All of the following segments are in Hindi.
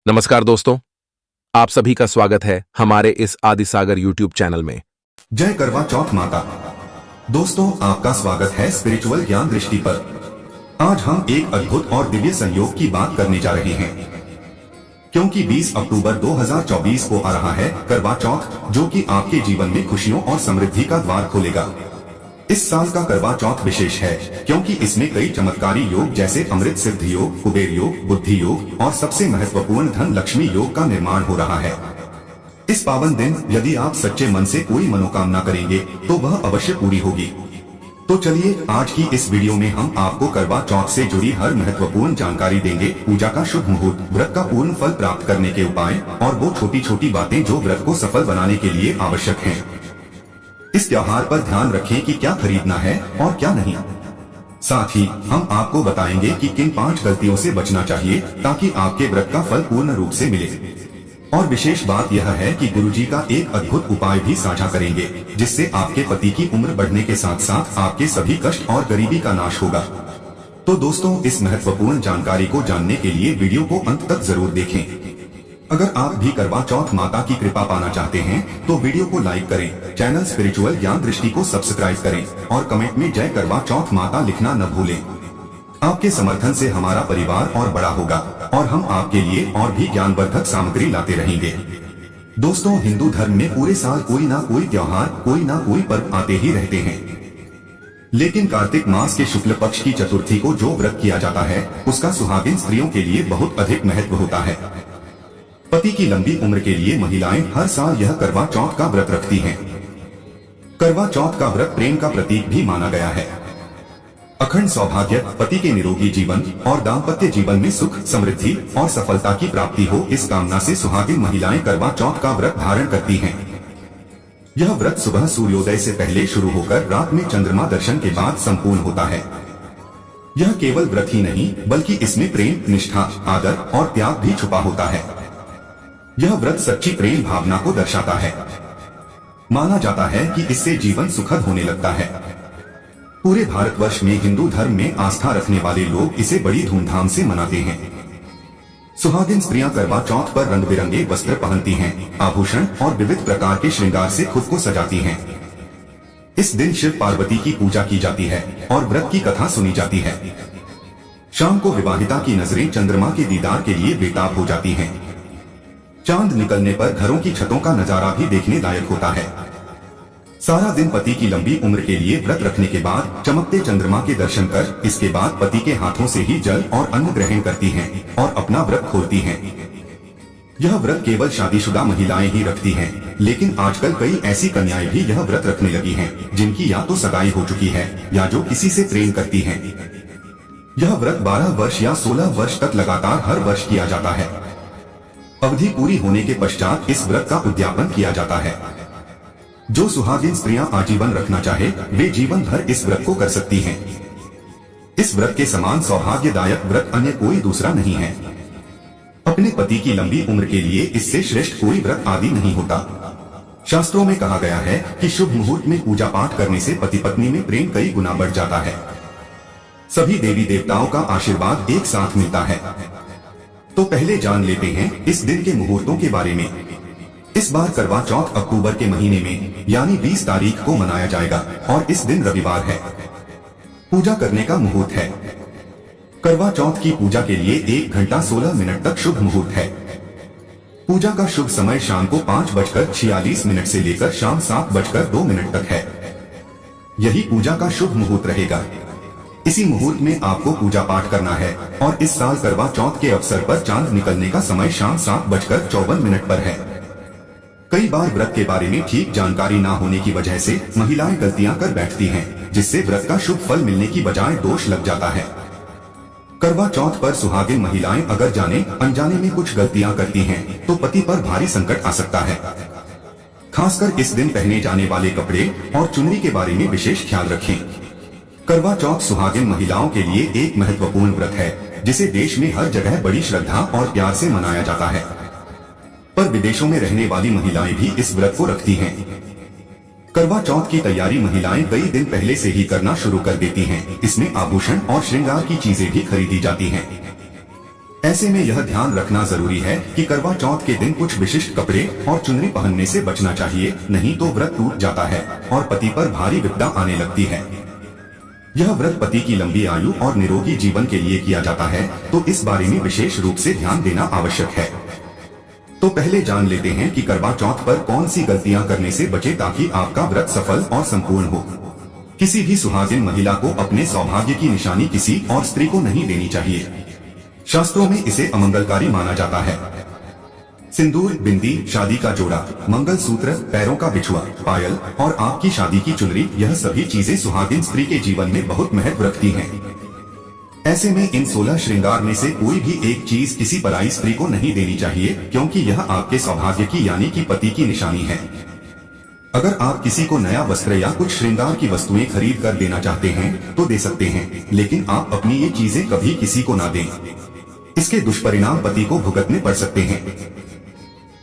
नमस्कार दोस्तों, आप सभी का स्वागत है हमारे इस आदिसागर यूट्यूब चैनल में। जय करवा चौथ माता। दोस्तों, आपका स्वागत है स्पिरिचुअल ज्ञान दृष्टि पर। आज हम एक अद्भुत और दिव्य संयोग की बात करने जा रहे हैं, क्योंकि 20 अक्टूबर 2024 को आ रहा है करवा चौथ, जो कि आपके जीवन में खुशियों और समृद्धि का द्वार खोलेगा। इस साल का करवा चौथ विशेष है क्योंकि इसमें कई चमत्कारी योग जैसे अमृत सिद्ध योग, कुबेर योग, बुद्धि योग और सबसे महत्वपूर्ण धन लक्ष्मी योग का निर्माण हो रहा है। इस पावन दिन यदि आप सच्चे मन से कोई मनोकामना करेंगे तो वह अवश्य पूरी होगी। तो चलिए, आज की इस वीडियो में हम आपको करवा चौथ से जुड़ी हर महत्वपूर्ण जानकारी देंगे। पूजा का शुभ मुहूर्त, व्रत का पूर्ण फल प्राप्त करने के उपाय और वो छोटी छोटी बातें जो व्रत को सफल बनाने के लिए आवश्यक हैं। इस त्योहार पर ध्यान रखें कि क्या खरीदना है और क्या नहीं। साथ ही हम आपको बताएंगे कि किन 5 गलतियों से बचना चाहिए ताकि आपके व्रत का फल पूर्ण रूप से मिले। और विशेष बात यह है कि गुरुजी का एक अद्भुत उपाय भी साझा करेंगे, जिससे आपके पति की उम्र बढ़ने के साथ साथ आपके सभी कष्ट और गरीबी का नाश होगा। तो दोस्तों, इस महत्वपूर्ण जानकारी को जानने के लिए वीडियो को अंत तक जरूर देखें। अगर आप भी करवा चौथ माता की कृपा पाना चाहते हैं तो वीडियो को लाइक करें, चैनल स्पिरिचुअल ज्ञान दृष्टि को सब्सक्राइब करें और कमेंट में जय करवा चौथ माता लिखना न भूलें। आपके समर्थन से हमारा परिवार और बड़ा होगा और हम आपके लिए और भी ज्ञानवर्धक सामग्री लाते रहेंगे। दोस्तों, हिंदू धर्म में पूरे साल कोई ना कोई त्योहार, कोई ना कोई पर्व आते ही रहते हैं, लेकिन कार्तिक मास के शुक्ल पक्ष की चतुर्थी को जो व्रत किया जाता है उसका सुहागिन स्त्रियों के लिए बहुत अधिक महत्व होता है। पति की लंबी उम्र के लिए महिलाएं हर साल यह करवा चौथ का व्रत रखती हैं। करवा चौथ का व्रत प्रेम का प्रतीक भी माना गया है। अखंड सौभाग्य, पति के निरोगी जीवन और दाम्पत्य जीवन में सुख, समृद्धि और सफलता की प्राप्ति हो, इस कामना से सुहागिन महिलाएं करवा चौथ का व्रत धारण करती हैं। यह व्रत सुबह सूर्योदय से पहले शुरू होकर रात में चंद्रमा दर्शन के बाद संपूर्ण होता है। यह केवल व्रत ही नहीं बल्कि इसमें प्रेम, निष्ठा, आदर और त्याग भी छुपा होता है। यह व्रत सच्ची प्रेम भावना को दर्शाता है। माना जाता है कि इससे जीवन सुखद होने लगता है। पूरे भारतवर्ष में हिंदू धर्म में आस्था रखने वाले लोग इसे बड़ी धूमधाम से मनाते हैं। सुहागिन स्त्रियां करवा चौथ पर रंग बिरंगे वस्त्र पहनती हैं, आभूषण और विविध प्रकार के श्रृंगार से खुद को सजाती हैं। इस दिन शिव पार्वती की पूजा की जाती है और व्रत की कथा सुनी जाती है। शाम को विवाहिता की नजरें चंद्रमा के दीदार के लिए बेताब हो जाती हैं। चांद निकलने पर घरों की छतों का नजारा भी देखने लायक होता है। सारा दिन पति की लंबी उम्र के लिए व्रत रखने के बाद चमकते चंद्रमा के दर्शन कर इसके बाद पति के हाथों से ही जल और अन्न ग्रहण करती हैं और अपना व्रत खोलती हैं। यह व्रत केवल शादीशुदा महिलाएं ही रखती हैं, लेकिन आजकल कई ऐसी कन्याएं भी यह व्रत रखने लगी हैं जिनकी या तो सगाई हो चुकी है या जो किसी से प्रेम करती हैं। यह व्रत 12 वर्ष या 16 वर्ष तक लगातार हर वर्ष किया जाता है। अवधि पूरी होने के पश्चात इस व्रत का उद्यापन किया जाता है। जो सुहागिन स्त्रियां आजीवन रखना चाहे वे जीवन भर इस व्रत को कर सकती हैं। इस व्रत के समान सौभाग्यदायक व्रत अन्य कोई दूसरा नहीं है। अपने पति की लंबी उम्र के लिए इससे श्रेष्ठ कोई व्रत आदि नहीं होता। शास्त्रों में कहा गया है कि शुभ मुहूर्त में पूजा पाठ करने से पति पत्नी में प्रेम कई गुना बढ़ जाता है। सभी देवी देवताओं का आशीर्वाद एक साथ मिलता है। तो पहले जान लेते हैं इस दिन के मुहूर्तों के बारे में। इस बार करवा चौथ अक्टूबर के महीने में यानी 20 तारीख को मनाया जाएगा और इस दिन रविवार है। पूजा करने का मुहूर्त है। करवा चौथ की पूजा के लिए 1 घंटा 16 मिनट तक शुभ मुहूर्त है। पूजा का शुभ समय शाम को 5:46 से लेकर शाम 7:02 तक है। यही पूजा का शुभ मुहूर्त रहेगा। इसी मुहूर्त में आपको पूजा पाठ करना है और इस साल करवा चौथ के अवसर पर चांद निकलने का समय शाम 7:54 पर है। कई बार व्रत के बारे में ठीक जानकारी ना होने की वजह से महिलाएं गलतियां कर बैठती हैं, जिससे व्रत का शुभ फल मिलने की बजाय दोष लग जाता है। करवा चौथ पर सुहागिन महिलाएं अगर जाने अनजाने में कुछ गलतियां करती हैं, तो पति पर भारी संकट आ सकता है। खासकर इस दिन पहने जाने वाले कपड़े और चुनरी के बारे में विशेष ख्याल रखें। करवा चौथ सुहागिन महिलाओं के लिए एक महत्वपूर्ण व्रत है, जिसे देश में हर जगह बड़ी श्रद्धा और प्यार से मनाया जाता है। पर विदेशों में रहने वाली महिलाएं भी इस व्रत को रखती हैं। करवा चौथ की तैयारी महिलाएं कई दिन पहले से ही करना शुरू कर देती हैं। इसमें आभूषण और श्रृंगार की चीजें भी खरीदी जाती हैं। ऐसे में यह ध्यान रखना जरूरी है कि करवा चौथ के दिन कुछ विशिष्ट कपड़े और चुनरी पहनने से बचना चाहिए, नहीं तो व्रत टूट जाता है और पति पर भारी विपदा आने लगती है। यह व्रत पति की लंबी आयु और निरोगी जीवन के लिए किया जाता है, तो इस बारे में विशेष रूप से ध्यान देना आवश्यक है। तो पहले जान लेते हैं कि करवा चौथ पर कौन सी गलतियां करने से बचे ताकि आपका व्रत सफल और संपूर्ण हो। किसी भी सुहागिन महिला को अपने सौभाग्य की निशानी किसी और स्त्री को नहीं देनी चाहिए। शास्त्रों में इसे अमंगलकारी माना जाता है। सिंदूर, बिंदी, शादी का जोड़ा, मंगल सूत्र, पैरों का बिछुआ, पायल और आपकी शादी की चुनरी, यह सभी चीजें सुहागिन स्त्री के जीवन में बहुत महत्व रखती हैं। ऐसे में इन 16 श्रृंगार में से कोई भी एक चीज किसी पराई स्त्री को नहीं देनी चाहिए, क्योंकि यह आपके सौभाग्य की यानी कि पति की निशानी है। अगर आप किसी को नया वस्त्र या कुछ श्रृंगार की वस्तुएं खरीद कर देना चाहते हैं तो दे सकते हैं, लेकिन आप अपनी ये चीजें कभी किसी को ना दें। इसके दुष्परिणाम पति को भुगतने पड़ सकते हैं।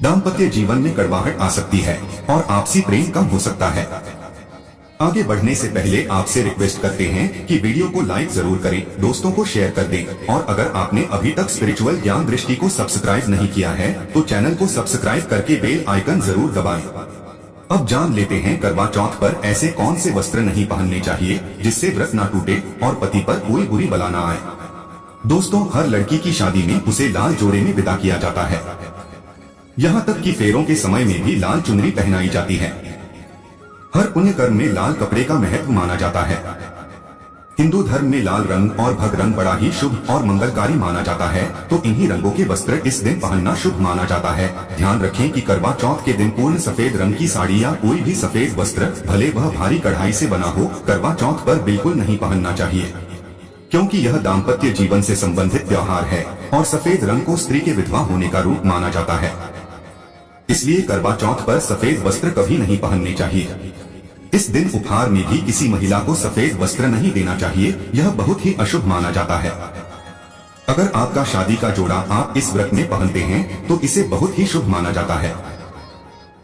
दाम्पत्य जीवन में कड़वाहट आ सकती है और आपसी प्रेम कम हो सकता है। आगे बढ़ने से पहले आपसे रिक्वेस्ट करते हैं कि वीडियो को लाइक जरूर करें, दोस्तों को शेयर कर दें और अगर आपने अभी तक स्पिरिचुअल ज्ञान दृष्टि को सब्सक्राइब नहीं किया है तो चैनल को सब्सक्राइब करके बेल आइकन जरूर दबाएं। अब जान लेते हैं करवा चौथ पर ऐसे कौन से वस्त्र नहीं पहनने चाहिए जिससे व्रत ना टूटे और पति पर कोई बुरी बला ना आए। दोस्तों, हर लड़की की शादी में उसे लाल जोड़े में विदा किया जाता है। यहाँ तक कि फेरों के समय में भी लाल चुनरी पहनाई जाती है। हर पुण्य कर्म में लाल कपड़े का महत्व माना जाता है। हिंदू धर्म में लाल रंग और भग रंग बड़ा ही शुभ और मंगलकारी माना जाता है, तो इन्हीं रंगों के वस्त्र इस दिन पहनना शुभ माना जाता है। ध्यान रखें कि करवा चौथ के दिन पूर्ण सफेद रंग की साड़ी या कोई भी सफेद वस्त्र, भले वह भारी कढ़ाई से बना हो, करवा चौथ पर बिल्कुल नहीं पहनना चाहिए, क्योंकि यह दाम्पत्य जीवन से संबंधित त्योहार है और सफेद रंग को स्त्री के विधवा होने का रूप माना जाता है। इसलिए करवा चौथ पर सफेद वस्त्र कभी नहीं पहनने चाहिए। इस दिन उपहार में भी किसी महिला को सफेद वस्त्र नहीं देना चाहिए, यह बहुत ही अशुभ माना जाता है। अगर आपका शादी का जोड़ा आप इस व्रत में पहनते हैं तो इसे बहुत ही शुभ माना जाता है।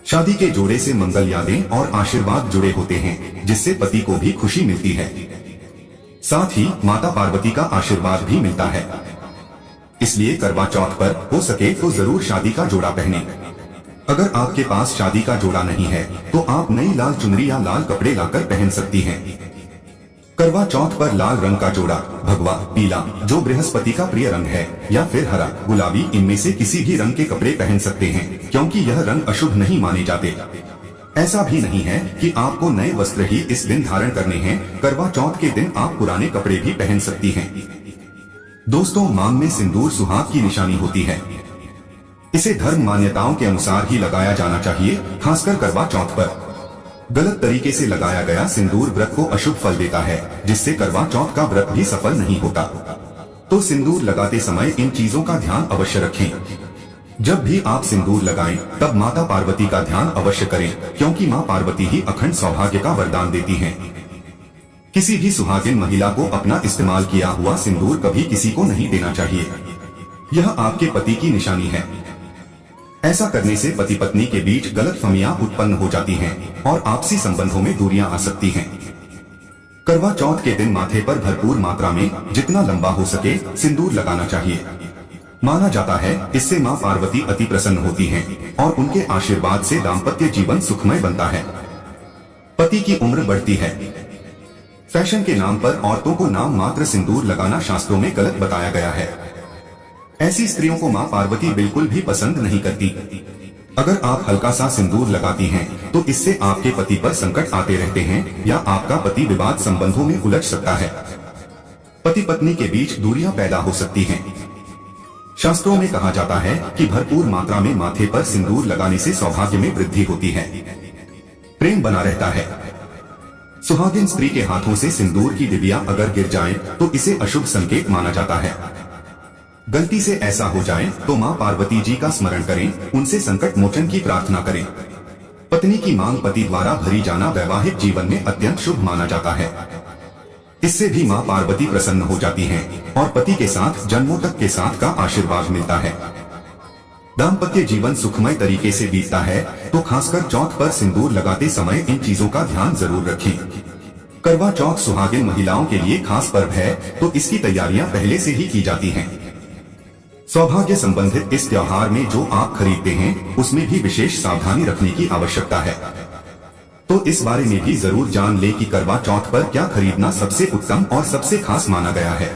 शादी के जोड़े से मंगल यादें और आशीर्वाद जुड़े होते हैं, जिससे पति को भी खुशी मिलती है। साथ ही माता पार्वती का आशीर्वाद भी मिलता है। इसलिए करवा चौथ पर हो सके तो जरूर शादी का जोड़ा पहने। अगर आपके पास शादी का जोड़ा नहीं है तो आप नई लाल चुनरी या लाल कपड़े लाकर पहन सकती हैं। करवा चौथ पर लाल रंग का जोड़ा, भगवा, पीला जो बृहस्पति का प्रिय रंग है, या फिर हरा, गुलाबी, इनमें से किसी भी रंग के कपड़े पहन सकते हैं, क्योंकि यह रंग अशुभ नहीं माने जाते। ऐसा भी नहीं है कि आपको नए वस्त्र ही इस दिन धारण करने हैं। करवा चौथ के दिन आप पुराने कपड़े भी पहन सकती हैं। दोस्तों, मांग में सिंदूर सुहाग की निशानी होती है। इसे धर्म मान्यताओं के अनुसार ही लगाया जाना चाहिए, खासकर करवा चौथ पर। गलत तरीके से लगाया गया सिंदूर व्रत को अशुभ फल देता है, जिससे करवा चौथ का व्रत भी सफल नहीं होता। तो सिंदूर लगाते समय इन चीजों का ध्यान अवश्य रखें। जब भी आप सिंदूर लगाएं, तब माता पार्वती का ध्यान अवश्य करें, क्योंकि मां पार्वती ही अखंड सौभाग्य का वरदान देती हैं। किसी भी सुहागिन महिला को अपना इस्तेमाल किया हुआ सिंदूर कभी किसी को नहीं देना चाहिए। यह आपके पति की निशानी है। ऐसा करने से पति पत्नी के बीच गलतफहमियां उत्पन्न हो जाती हैं और आपसी संबंधों में दूरियां आ सकती हैं। करवा चौथ के दिन माथे पर भरपूर मात्रा में जितना लंबा हो सके सिंदूर लगाना चाहिए। माना जाता है इससे मां पार्वती अति प्रसन्न होती हैं और उनके आशीर्वाद से दाम्पत्य जीवन सुखमय बनता है। पति की उम्र बढ़ती है। फैशन के नाम पर औरतों को नाम मात्र सिंदूर लगाना शास्त्रों में गलत बताया गया है। ऐसी स्त्रियों को मां पार्वती बिल्कुल भी पसंद नहीं करती। अगर आप हल्का सा सिंदूर लगाती हैं तो इससे आपके पति पर संकट आते रहते हैं या आपका पति विवाद संबंधों में उलझ सकता है। पति पत्नी के बीच दूरियां पैदा हो सकती हैं। शास्त्रों में कहा जाता है कि भरपूर मात्रा में माथे पर सिंदूर लगाने से सौभाग्य में वृद्धि होती है, प्रेम बना रहता है। सुहागिन स्त्री के हाथों से सिंदूर की डिबिया अगर गिर जाए तो इसे अशुभ संकेत माना जाता है। गलती से ऐसा हो जाए तो मां पार्वती जी का स्मरण करें, उनसे संकट मोचन की प्रार्थना करें। पत्नी की मांग पति द्वारा भरी जाना वैवाहिक जीवन में अत्यंत शुभ माना जाता है। इससे भी मां पार्वती प्रसन्न हो जाती हैं और पति के साथ जन्मों तक के साथ का आशीर्वाद मिलता है। दाम्पत्य जीवन सुखमय तरीके से बीतता है, तो खासकर चौथ पर सिंदूर लगाते समय इन चीजों का ध्यान जरूर रखें। करवा चौथ सुहागिन महिलाओं के लिए खास पर्व है, तो इसकी तैयारियां पहले से ही की जाती हैं। सौभाग्य संबंधित इस त्योहार में जो आप खरीदते हैं उसमें भी विशेष सावधानी रखने की आवश्यकता है। तो इस बारे में भी जरूर जान ले कि करवा चौथ पर क्या खरीदना सबसे उत्तम और सबसे खास माना गया है।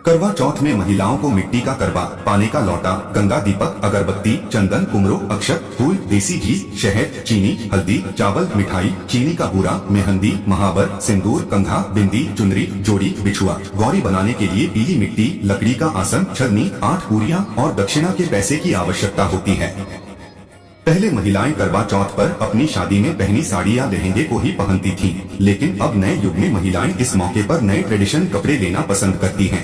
करवा चौथ में महिलाओं को मिट्टी का करवा, पानी का लोटा, गंगा दीपक, अगरबत्ती, चंदन, कुमरो, अक्षत, फूल, देसी घी, शहद, चीनी, हल्दी, चावल, मिठाई, चीनी का बूरा, मेहंदी, महावर, सिंदूर, कंघा, बिंदी, चुनरी, जोड़ी, बिछुआ, गौरी बनाने के लिए पीली मिट्टी, लकड़ी का आसन, छलनी, 8 पूरियां और दक्षिणा के पैसे की आवश्यकता होती है। पहले महिलाएं करवा चौथ पर अपनी शादी में पहनी साड़ी या लहंगे को ही पहनती थीं, लेकिन अब नए युग में महिलाएं इस मौके पर नए ट्रेडिशन कपड़े लेना पसंद करती हैं।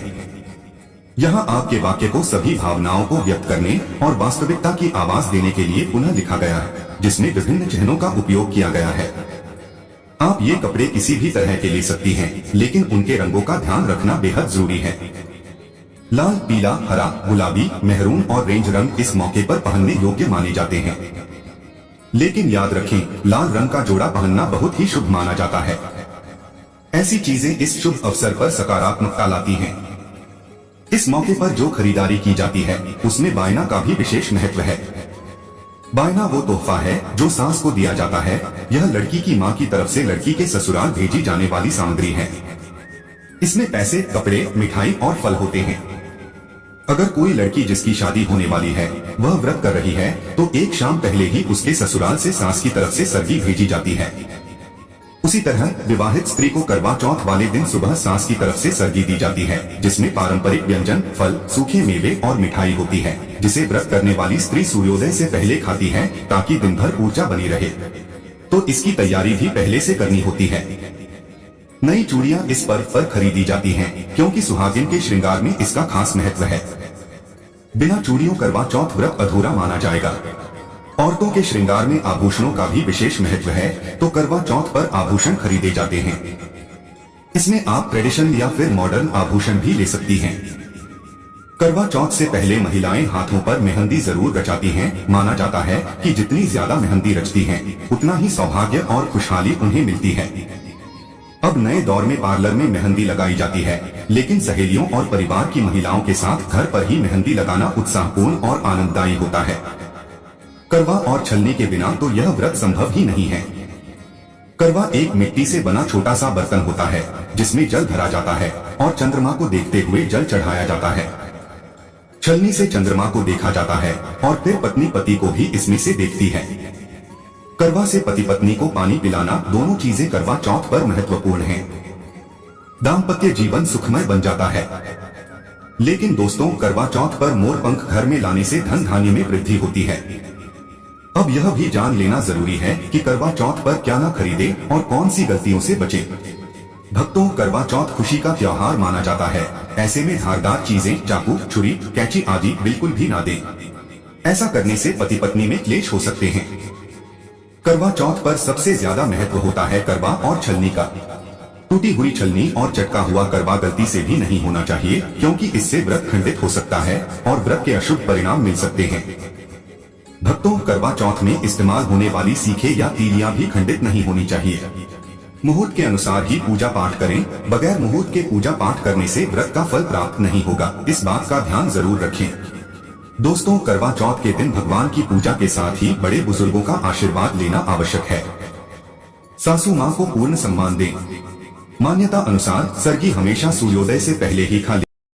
यहाँ आपके वाक्य को सभी भावनाओं को व्यक्त करने और वास्तविकता की आवाज देने के लिए पुनः लिखा गया है, जिसमें विभिन्न चिन्हों का उपयोग किया गया है। आप ये कपड़े किसी भी तरह के ले सकती हैं, लेकिन उनके रंगों का ध्यान रखना बेहद जरूरी है। लाल, पीला, हरा, गुलाबी, मेहरून और रेंज रंग इस मौके पर पहनने योग्य माने जाते हैं। लेकिन याद रखें, लाल रंग का जोड़ा पहनना बहुत ही शुभ माना जाता है। ऐसी चीजें इस शुभ अवसर पर सकारात्मकता लाती हैं। इस मौके पर जो खरीदारी की जाती है उसमें बायना का भी विशेष महत्व है। बायना वो तोहफा है जो सास को दिया जाता है। यह लड़की की माँ की तरफ से लड़की के ससुराल भेजी जाने वाली सामग्री है। इसमें पैसे, कपड़े, मिठाई और फल होते हैं। अगर कोई लड़की जिसकी शादी होने वाली है वह व्रत कर रही है तो एक शाम पहले ही उसके ससुराल से सास की तरफ से सरगी भेजी जाती है। उसी तरह विवाहित स्त्री को करवा चौथ वाले दिन सुबह सास की तरफ से सरगी दी जाती है, जिसमें पारंपरिक व्यंजन, फल, सूखे मेवे और मिठाई होती है, जिसे व्रत करने वाली स्त्री सूर्योदय से पहले खाती है ताकि दिन भर ऊर्जा बनी रहे। तो इसकी तैयारी भी पहले से करनी होती है। नई चूड़ियां इस पर्व पर खरीदी जाती हैं, क्योंकि सुहागिन के श्रृंगार में इसका खास महत्व है। बिना चूड़ियों करवा चौथ व्रत अधूरा माना जाएगा। औरतों के श्रृंगार में आभूषणों का भी विशेष महत्व है, तो करवा चौथ पर आभूषण खरीदे जाते हैं। इसमें आप ट्रेडिशन या फिर मॉडर्न आभूषण भी ले सकती हैं। करवा चौथ से पहले महिलाएं हाथों पर मेहंदी जरूर रचाती हैं। माना जाता है कि जितनी ज्यादा मेहंदी रचती हैं, उतना ही सौभाग्य और खुशहाली उन्हें मिलती है। अब नए दौर में पार्लर में मेहंदी लगाई जाती है, लेकिन सहेलियों और परिवार की महिलाओं के साथ घर पर ही मेहंदी लगाना उत्साहपूर्ण और आनंददायी होता है। करवा और छलनी के बिना तो यह व्रत संभव ही नहीं है। करवा एक मिट्टी से बना छोटा सा बर्तन होता है, जिसमें जल भरा जाता है और चंद्रमा को देखते हुए जल चढ़ाया जाता है। छलनी से चंद्रमा को देखा जाता है और फिर पत्नी पति को भी इसमें से देखती है। करवा से पति पत्नी को पानी पिलाना, दोनों चीजें करवा चौथ पर महत्वपूर्ण हैं। दाम्पत्य जीवन सुखमय बन जाता है। लेकिन दोस्तों, करवा चौथ पर मोर पंख घर में लाने से धन धान्य में वृद्धि होती है। अब यह भी जान लेना जरूरी है कि करवा चौथ पर क्या न खरीदे और कौन सी गलतियों से बचें। भक्तों, करवा चौथ खुशी का त्योहार माना जाता है। ऐसे में धारदार चीजें, चाकू, छुरी, कैंची आदि बिल्कुल भी ना दें। ऐसा करने से पति पत्नी में क्लेश हो सकते हैं। करवा चौथ पर सबसे ज्यादा महत्व होता है करवा और छलनी का। टूटी हुई छलनी और चटका हुआ करवा गलती से भी नहीं होना चाहिए, क्योंकि इससे व्रत खंडित हो सकता है और व्रत के अशुभ परिणाम मिल सकते हैं। भक्तों, करवा चौथ में इस्तेमाल होने वाली सीखे या तीलियां भी खंडित नहीं होनी चाहिए। मुहूर्त के अनुसार ही पूजा पाठ करें। बगैर मुहूर्त के पूजा पाठ करने से व्रत का फल प्राप्त नहीं होगा। इस बात का ध्यान जरूर रखें। दोस्तों, करवा चौथ के दिन भगवान की पूजा के साथ ही बड़े बुजुर्गों का आशीर्वाद लेना आवश्यक है। सासू माँ को पूर्ण सम्मान दें। मान्यता अनुसार सरगी हमेशा सूर्योदय से पहले ही खा